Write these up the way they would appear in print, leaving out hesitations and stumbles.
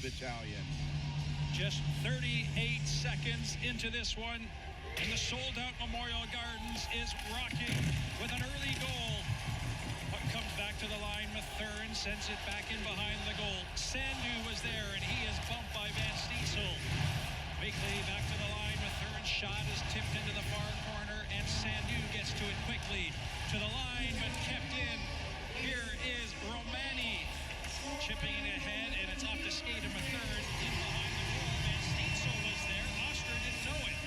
the Battalion. Just 38 seconds into this one, and the sold-out Memorial Gardens is rocking with an early goal. Puck comes back to the line. Mathern sends it back in behind the goal. Sandu was there, and he is bumped by Van Steensel. Wakely back to the line. Mathern's shot is tipped into the far corner, and Sandu gets to it quickly. To the line, but kept in. Here is Romani chipping it ahead, and it's off the skate of Mathern in behind the goal. Van Steensel was there. Oster didn't know it.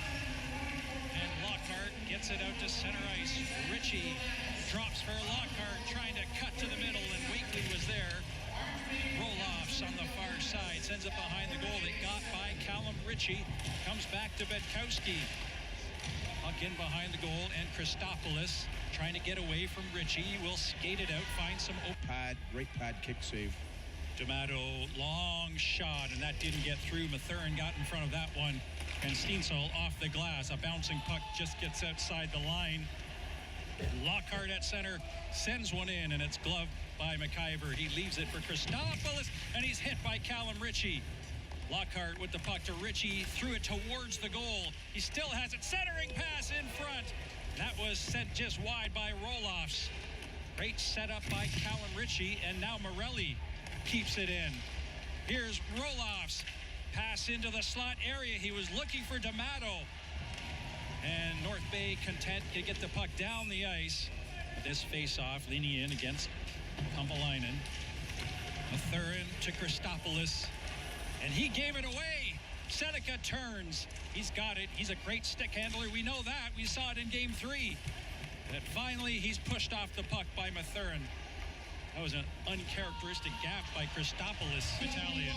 And Lockhart gets it out to center ice. Ritchie drops for Lockhart, trying to cut to the middle, and Wakely was there. Roll-offs on the far side, sends it behind the goal. It got by Callum Ritchie, comes back to Betkowski. Puck in behind the goal, and Christopoulos trying to get away from Ritchie. Will skate it out, find some Pad, great pad kick save. D'Amato, long shot, and that didn't get through. Mathern got in front of that one, and Steensel off the glass. A bouncing puck just gets outside the line. Lockhart at center sends one in, and it's gloved by McIver. He leaves it for Christopoulos, and he's hit by Callum Ritchie. Lockhart with the puck to Ritchie, threw it towards the goal. He still has it, centering pass in front. That was sent just wide by Roloffs. Great setup by Callum Ritchie, and now Morelli keeps it in. Here's Roloffs. Pass into the slot area. He was looking for D'Amato. And North Bay content to get the puck down the ice. This face-off leaning in against Kumpalainen. Mathern to Christopoulos. And he gave it away. Seneca turns. He's got it. He's a great stick handler. We know that. We saw it in Game 3. But finally, he's pushed off the puck by Mathern. That was an uncharacteristic gap by Christopoulos. Battalion.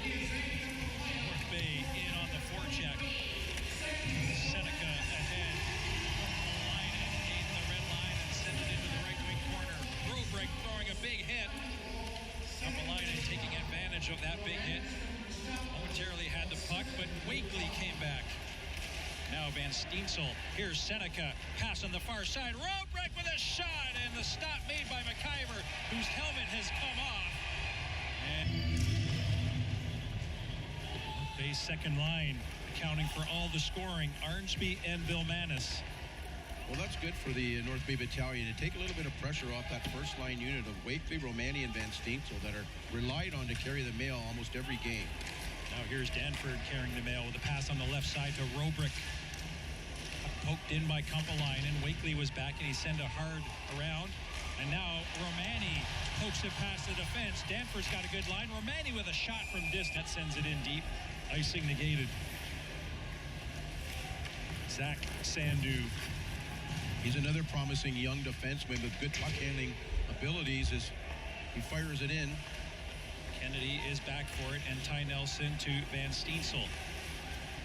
North Bay in on the forecheck. Seneca ahead. Kumpalainen gave the red line and sent it into the right wing corner. Robrick throwing a big hit. Kumpalainen taking advantage of that big hit. Momentarily had the puck, but Wakely came back. Now Van Steensel. Here's Seneca. Pass on the far side. Robrick with a shot, and the stop made by McIver, whose helmet has come off. And Bay's second line accounting for all the scoring. Arnsby and Vilmanis. Well, that's good for the North Bay Battalion to take a little bit of pressure off that first line unit of Wakely, Romani, and Van Steensel that are relied on to carry the mail almost every game. Now here's Danford carrying the mail with a pass on the left side to Robrick. Poked in by Kumpalainen. Wakely was back, and he sent a hard around. And now Romani pokes it past the defense. Danford's got a good line. Romani with a shot from distance sends it in deep. Icing negated. Zach Sandu. He's another promising young defenseman with good puck handling abilities as he fires it in. Kennedy is back for it, and Ty Nelson to Van Steensel.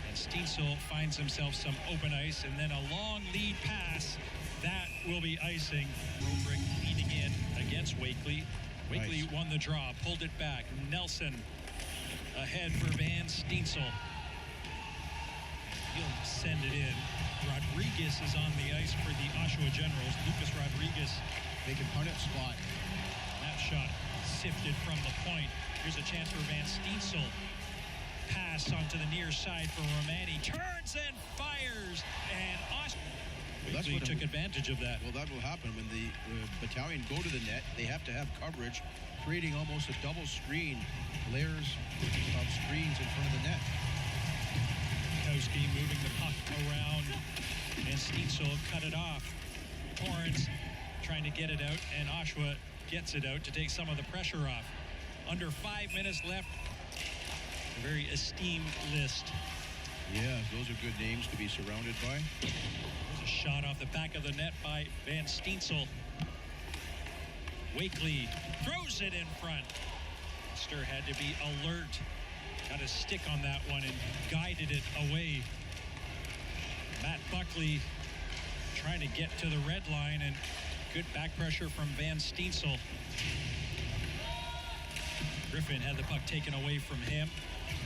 And Steensel finds himself some open ice, and then a long lead pass. That will be icing. Robrick leading in against Wakely. Wakely Nice. won the draw, pulled it back. Nelson ahead for Van Steensel. He'll send it in. Rodriguez is on the ice for the Oshawa Generals. Lucas Rodriguez. They can punt it spot. That shot sifted from the point. Here's a chance for Van Steensel. Pass onto the near side for Romani. Turns and fires. And Wakely took advantage of that. Well, that will happen when the Battalion go to the net. They have to have coverage, creating almost a double screen, layers of screens in front of the net. Kowski moving the puck around, and Steensel cut it off. Torrance trying to get it out, and Oshawa gets it out to take some of the pressure off. Under 5 minutes left. A very esteemed list. Yeah, those are good names to be surrounded by. There's a shot off the back of the net by Van Steensel. Wakely throws it in front. Stir had to be alert. Got a stick on that one and guided it away. Matt Buckley trying to get to the red line, and good back pressure from Van Steensel. Griffin had the puck taken away from him.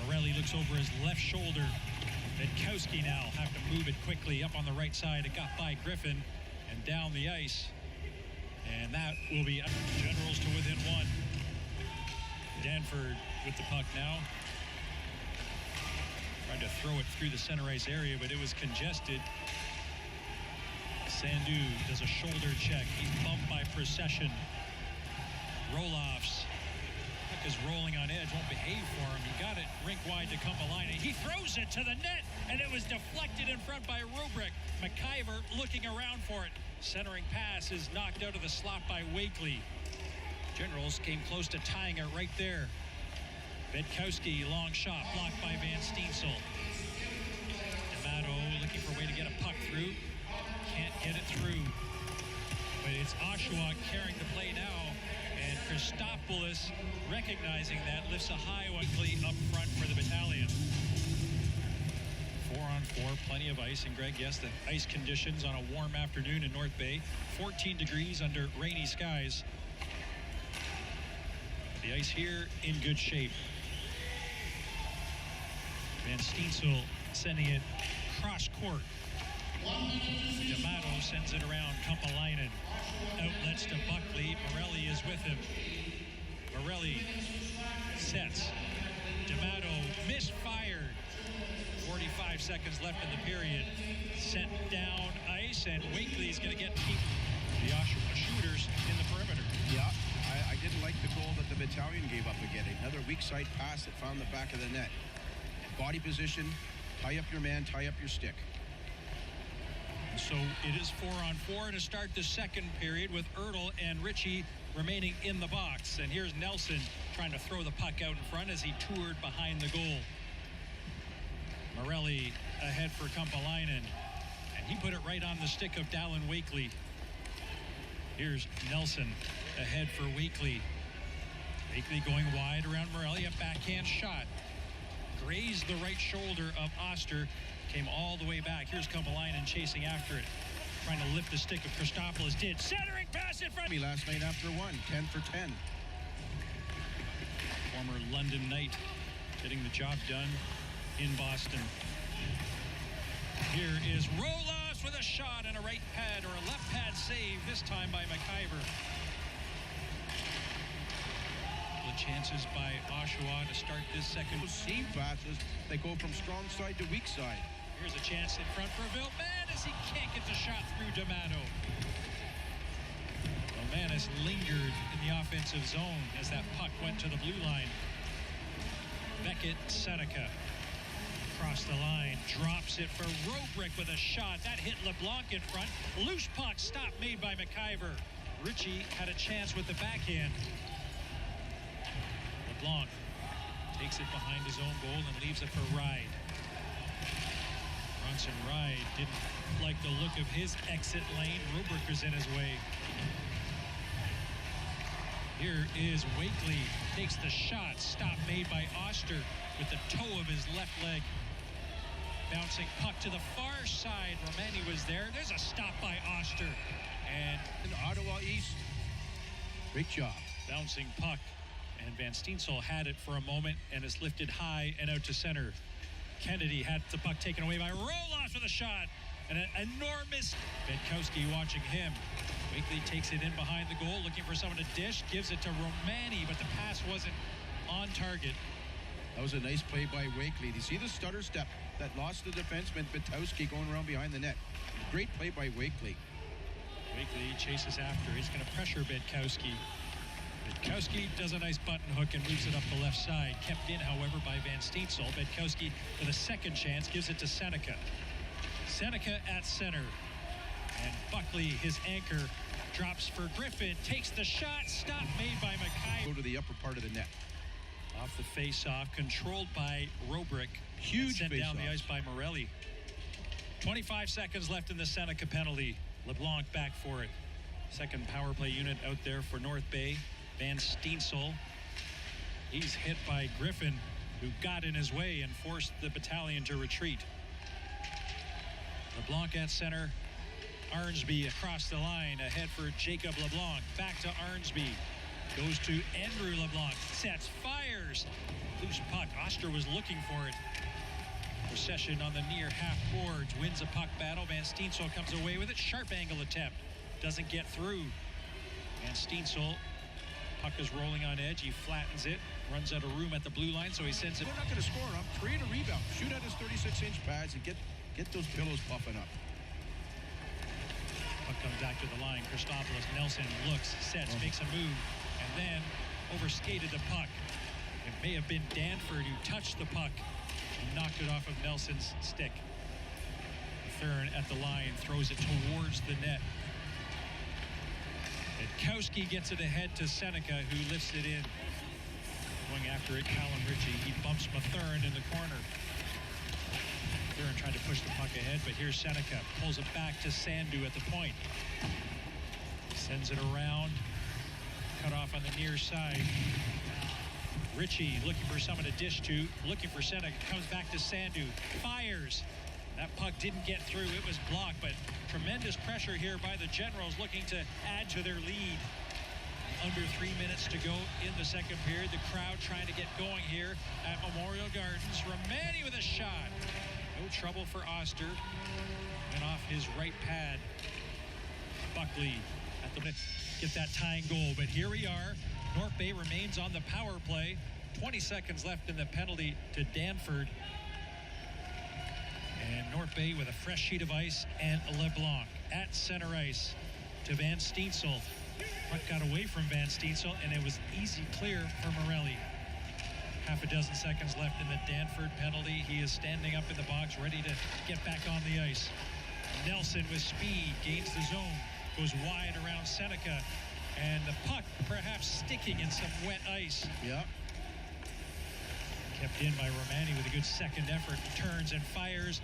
Morelli looks over his left shoulder. Betkowski now have to move it quickly up on the right side. It got by Griffin and down the ice. And that will be Generals to within one. Danford with the puck now. Tried to throw it through the center ice area, but it was congested. Sandu does a shoulder check. He's bumped by Procession. Roll-offs. Puck is rolling on edge. Won't behave for him. He got it rink wide to Kumpalainen. He throws it to the net, and it was deflected in front by Rubrick. McIver looking around for it. Centering pass is knocked out of the slot by Wakely. Generals came close to tying it right there. Bedkowski, long shot, blocked by Van Steensel. D'Amato looking for a way to get a puck through. Can't get it through. But it's Oshawa carrying the play now. And Christopoulos, recognizing that, lifts a high one up front for the Battalion. 4-on-4, plenty of ice. And Greg, yes, the ice conditions on a warm afternoon in North Bay. 14 degrees under rainy skies. The ice here in good shape. Van Steensel sending it cross court. D'Amato sends it around Kumpalainen. Outlets to Buckley. Morelli is with him. Morelli sets. D'Amato misfired. 45 seconds left in the period. Sent down ice, and Wakely's going to keep the Oshawa shooters in the perimeter. Yeah, I didn't like the goal that the Battalion gave up again. Another weak side pass that found the back of the net. Body position, tie up your man, tie up your stick. So it is 4-on-4 to start the second period with Ertl and Ritchie remaining in the box. And here's Nelson trying to throw the puck out in front as he toured behind the goal. Morelli ahead for Kumpalainen, and he put it right on the stick of Dallin Wakely. Here's Nelson ahead for Wakely. Wakely going wide around Morelli, a backhand shot. Grazed the right shoulder of Oster, came all the way back. Here's Kumpalainen chasing after it, trying to lift the stick of Christopoulos. Did centering pass in front. Last night after 10 for 10. Former London Knight getting the job done in Boston. Here is Rolos with a shot and a right pad or a left pad save, this time by McIver. The chances by Oshawa to start this second. Those seam passes, they go from strong side to weak side. Here's a chance in front for Vilmanis. He can't get the shot through D'Amato. Vilmanis lingered in the offensive zone as that puck went to the blue line. Beckett, Seneca across the line, drops it for Robrick with a shot. That hit LeBlanc in front. Loose puck, stop made by McIver. Ritchie had a chance with the backhand. LeBlanc takes it behind his own goal and leaves it for Ride. Bronson Ride didn't like the look of his exit lane. Rubrick is in his way. Here is Wakely, takes the shot. Stop made by Oster with the toe of his left leg. Bouncing puck to the far side. Romani was there. There's a stop by Oster. And Ottawa East. Great job. Bouncing puck. And Van Steensel had it for a moment and is lifted high and out to center. Kennedy had the puck taken away by Rolos with a shot. And an enormous Bedkowski watching him. Wakely takes it in behind the goal, looking for someone to dish. Gives it to Romani, but the pass wasn't on target. That was a nice play by Wakely. Do you see the stutter step that lost the defenseman, Batowski, going around behind the net? Great play by Wakely. Wakely chases after. He's going to pressure Bedkowski. Bedkowski does a nice button hook and moves it up the left side. Kept in, however, by Van Steensel. Bedkowski with a second chance gives it to Seneca. Seneca at center. And Buckley, his anchor, drops for Griffin. Takes the shot. Stop made by McIver. Go to the upper part of the net. Off the face-off, controlled by Robrick. Huge sent down the face-off. ice by Morelli. 25 seconds left in the Seneca penalty. LeBlanc back for it. Second power play unit out there for North Bay. Van Steensel. He's hit by Griffin, who got in his way and forced the Battalion to retreat. LeBlanc at center. Arnsby across the line, ahead for Jacob LeBlanc. Back to Arnsby. Goes to Andrew LeBlanc. Sets, fires. Loose puck. Oster was looking for it. Procession on the near half boards. Wins a puck battle. Van Steensel comes away with it. Sharp angle attempt. Doesn't get through. Van Steensel. Puck is rolling on edge. He flattens it. runs out of room at the blue line, so he sends it. They're not going to score him. Create a rebound. Shoot at his 36-inch pads and get those pillows puffing up. Puck comes back to the line. Christopoulos, Nelson looks, sets, makes a move, and then overskated the puck. It may have been Danford who touched the puck and knocked it off of Nelson's stick. Thurn at the line throws it towards the net. Witkowski gets it ahead to Seneca, who lifts it in. Going after it, Callum Ritchie. He bumps Mathern in the corner. Mathern trying to push the puck ahead, but here's Seneca. Pulls it back to Sandu at the point. Sends it around. Cut off on the near side. Ritchie looking for someone to dish to. Looking for Seneca. Comes back to Sandu. Fires. That puck didn't get through. It was blocked, but tremendous pressure here by the Generals looking to add to their lead. Under 3 minutes to go in the second period. The crowd trying to get going here at Memorial Gardens. Romani with a shot. No trouble for Oster. And off his right pad. Buckley at the get that tying goal. But here we are. North Bay remains on the power play. 20 seconds left in the penalty to Danford. And North Bay with a fresh sheet of ice and LeBlanc at center ice to Van Steensel. Puck got away from Van Steensel, and it was easy clear for Morelli. Half a dozen seconds left in the Danford penalty. He is standing up in the box, ready to get back on the ice. Nelson with speed, gains the zone, goes wide around Seneca, and the puck perhaps sticking in some wet ice. Yeah. Kept in by Romani with a good second effort. Turns and fires.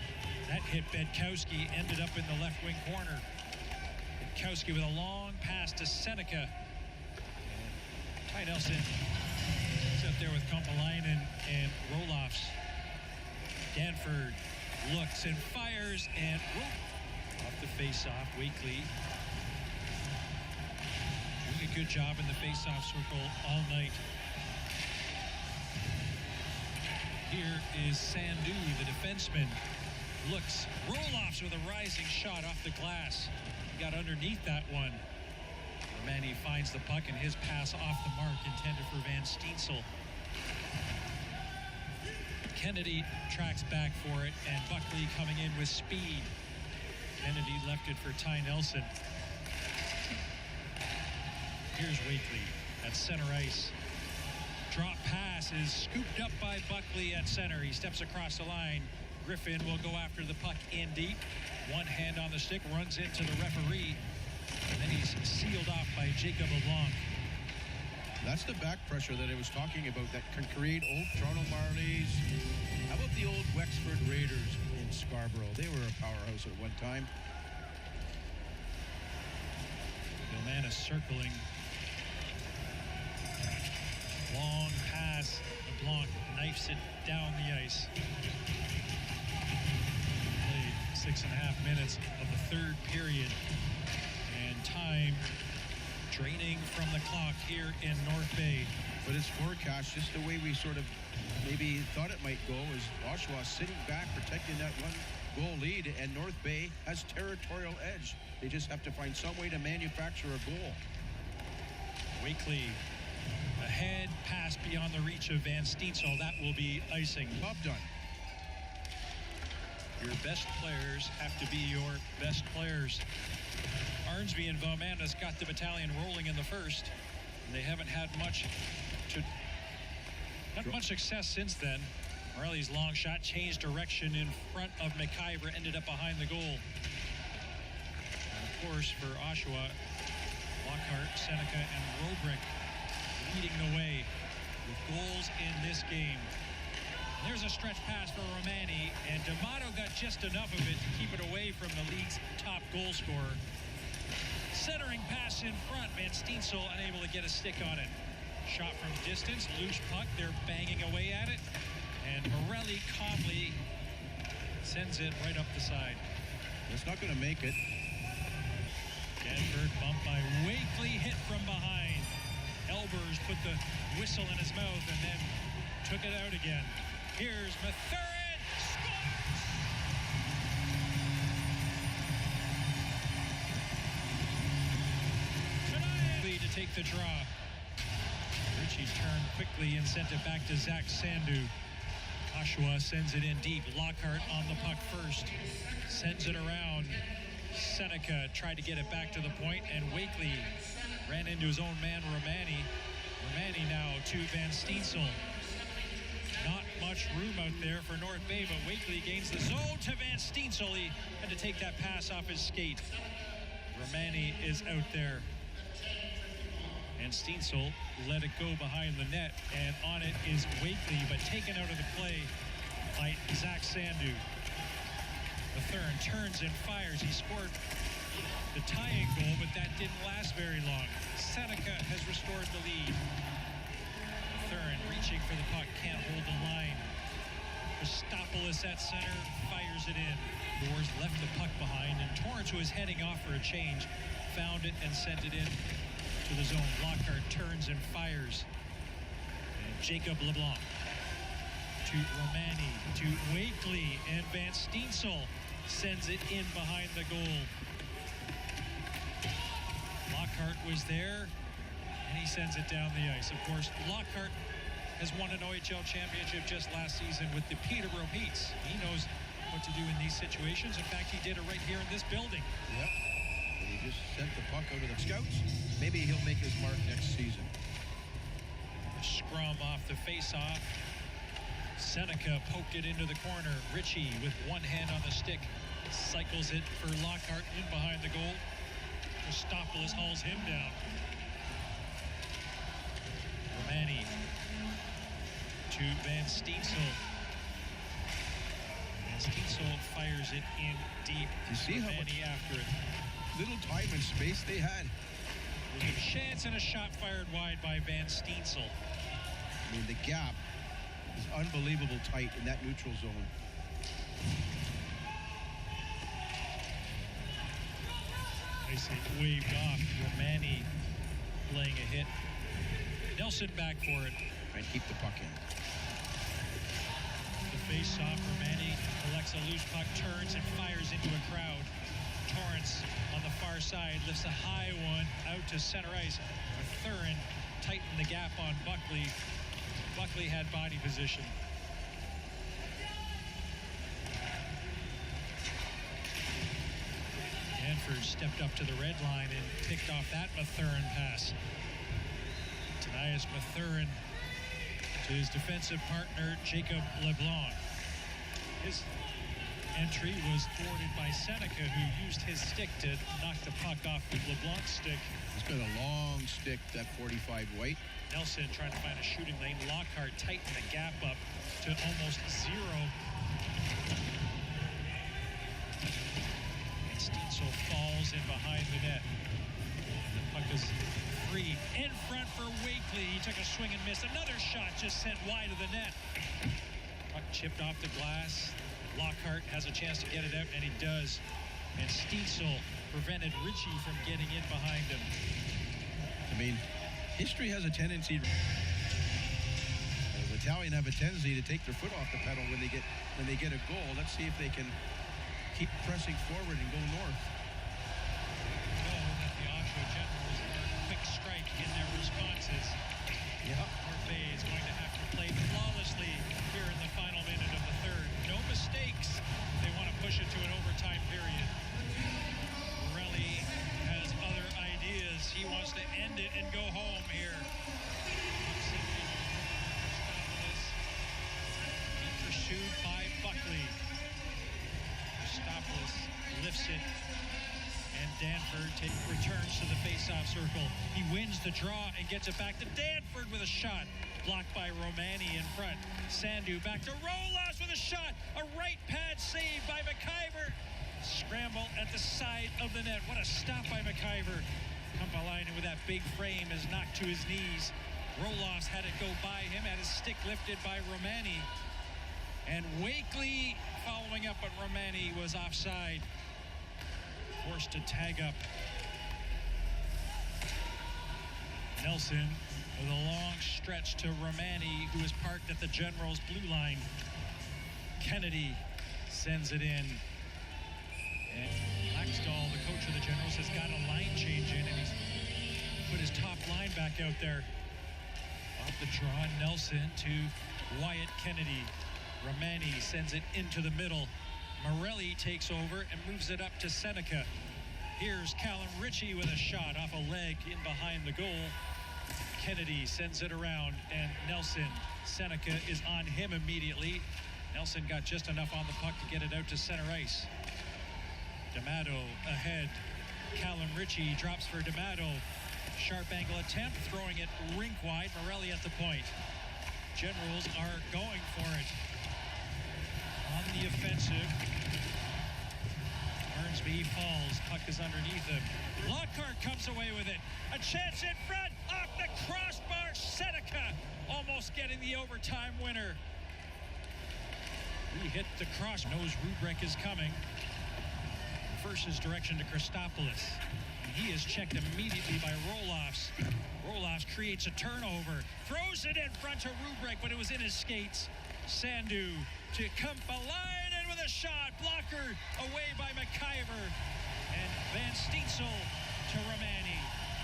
That hit Witkowski, ended up in the left wing corner. Witkowski with a long pass to Seneca. Ty Nelson is out there with Kompalainen and Roloffs. Danford looks and fires, and off the face-off. Wakely doing a good job in the face-off circle all night. Here is Sandu, the defenseman. Looks, Roloffs with a rising shot off the glass. He got underneath that one. Romani finds the puck, and his pass off the mark intended for Van Steensel. Kennedy tracks back for it, and Buckley coming in with speed. Kennedy left it for Ty Nelson. Here's Wakely at center ice. Drop pass is scooped up by Buckley at center. He steps across the line. Griffin will go after the puck in deep. One hand on the stick, runs into the referee, and then he's sealed off by Jacob LeBlanc. That's the back pressure that I was talking about that can create old Toronto Marlies. How about the old Wexford Raiders in Scarborough? They were a powerhouse at one time. Gilman is circling. Long pass. LeBlanc knifes it down the ice. Played 6.5 minutes of the third period. And time draining from the clock here in North Bay. But it's forecast just the way we sort of maybe thought it might go, is Oshawa sitting back, protecting that one-goal lead, and North Bay has territorial edge. They just have to find some way to manufacture a goal. Wakely ahead, pass beyond the reach of Van Steensel. That will be icing. Job done. Your best players have to be your best players. Arnsby and Vomanus got the Battalion rolling in the first, and they haven't had much success since then. Morelli's long shot changed direction in front of McIver, ended up behind the goal. And of course, for Oshawa, Lockhart, Seneca, and Robrick leading the way with goals in this game. There's a stretch pass for Romani, and D'Amato got just enough of it to keep it away from the league's top goal scorer. Centering pass in front, Van Steensel unable to get a stick on it. Shot from distance, loose puck, they're banging away at it, and Morelli calmly sends it right up the side. It's not going to make it. Danford bumped by Wakely, hit from behind. Elbers put the whistle in his mouth and then took it out again. Here's Mathern, scores! Tonight to take the draw. She turned quickly and sent it back to Zach Sandu. Oshawa sends it in deep. Lockhart on the puck first. Sends it around. Seneca tried to get it back to the point, and Wakely ran into his own man, Romani. Romani now to Van Steensel. Not much room out there for North Bay, but Wakely gains the zone to Van Steensel. He had to take that pass off his skate. Romani is out there. And Steensel let it go behind the net, and on it is Wakely, but taken out of the play by Zach Sandu. Mathern turns and fires. He scored the tying goal, but that didn't last very long. Seneca has restored the lead. Mathern reaching for the puck, can't hold the line. Christopoulos at center, fires it in. Doors left the puck behind, and Torrance, who was heading off for a change, found it and sent it in to the zone. Lockhart turns and fires. And Jacob LeBlanc to Romani, to Wakely, and Van Steensel sends it in behind the goal. Lockhart was there, and he sends it down the ice. Of course, Lockhart has won an OHL championship just last season with the Peterborough Petes. He knows what to do in these situations. In fact, he did it right here in this building. Yep. And he just sent the puck out of the scouts. Maybe he'll make his mark next season. The scrum off the face-off. Seneca poked it into the corner. Ritchie with one hand on the stick cycles it for Lockhart in behind the goal. Christopoulos hauls him down. Romani to Van Steensel. Van Steensel fires it in deep. You see how much after it. Little time and space they had. There's a chance and a shot fired wide by Van Steensel. I mean, the gap is unbelievable tight in that neutral zone. Nicely waved off. Romani laying a hit. Nelson back for it. And keep the puck in. The face-off, Romani collects a loose puck, turns and fires into a crowd. Torrance on the far side lifts a high one out to center ice. Mathern tightened the gap on Buckley. Buckley had body position. Danford stepped up to the red line and picked off that Mathern pass. Tanias Mathern to his defensive partner, Jacob LeBlanc. His entry was thwarted by Seneca, who used his stick to knock the puck off with LeBlanc's stick. He's got a long stick, that 45 White. Nelson trying to find a shooting lane. Lockhart tightened the gap up to almost zero. And Steensel falls in behind the net. The puck is free. In front for Wakely. He took a swing and missed. Another shot just sent wide of the net. Puck chipped off the glass. Lockhart has a chance to get it out, and he does. And Steensel prevented Ritchie from getting in behind him. I mean, history has a tendency. The Battalion have a tendency to take their foot off the pedal when they get a goal. Let's see if they can keep pressing forward and go north. Know that the Oshawa Generals are quick strike in their responses. Yeah. North Bay is going to have to play flawlessly here in the final minute of the third. No mistakes. They want to push it to an overtime period. Borelli has other ideas. He wants to end it and go home here. He pursued by Buckley. Christopoulos lifts it, and Danford returns to the face-off circle. He wins the draw and gets it back to Danford with a shot. Blocked by Romani in front. Sandu back to Rolas with a shot. A right pad save by McIver. Scramble at the side of the net. What a stop by McIver. Kumpalainen with that big frame is knocked to his knees. Rolas had it go by him, had his stick lifted by Romani. And Wakely following up, but Romani was offside. Forced to tag up. Nelson with a long stretch to Romani, who is parked at the Generals' blue line. Kennedy sends it in. And Laxdal, the coach of the Generals, has got a line change in, and he's put his top line back out there. Off the draw, Nelson to Wyatt Kennedy. Romani sends it into the middle. Morelli takes over and moves it up to Seneca. Here's Callum Ritchie with a shot off a leg in behind the goal. Kennedy sends it around, and Nelson. Seneca is on him immediately. Nelson got just enough on the puck to get it out to center ice. D'Amato ahead. Callum Ritchie drops for D'Amato. Sharp angle attempt, throwing it rink wide. Morelli at the point. Generals are going for it. On the offensive. Hornsby falls. Puck is underneath him. Lockhart comes away with it. A chance in front. Off the crossbar. Seneca almost getting the overtime winner. He hit the cross. Knows Rubrick is coming. First his direction to Christopoulos. He is checked immediately by Roloffs. Roloffs creates a turnover. Throws it in front to Rubrick, but it was in his skates. Sandu to Kumpalainen with a shot. Blocker away by McIver. And Van Steensel to Romani.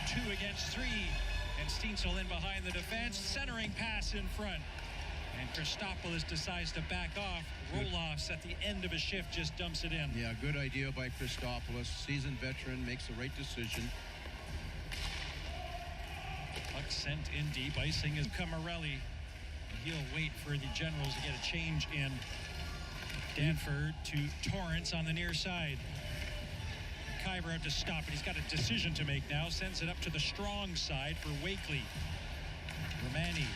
2 against 3. And Steensel in behind the defense. Centering pass in front. And Christopoulos decides to back off. Roloffs at the end of a shift just dumps it in. Yeah, good idea by Christopoulos. Seasoned veteran, makes the right decision. Puck sent in deep. Icing is Morelli. He'll wait for the Generals to get a change in. Danford to Torrance on the near side. Kyber out to stop it. He's got a decision to make now. Sends it up to the strong side for Wakely. Romani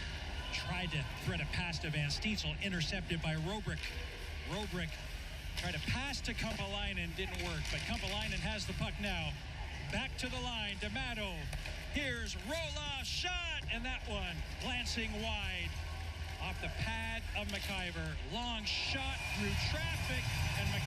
tried to thread a pass to Van Steensel, intercepted by Robrick. Robrick tried to pass to Kumpalainen, didn't work, but Kumpalainen has the puck now. Back to the line, D'Amato. Here's Roloff, shot, and that one glancing wide off the pad of McIver. Long shot through traffic.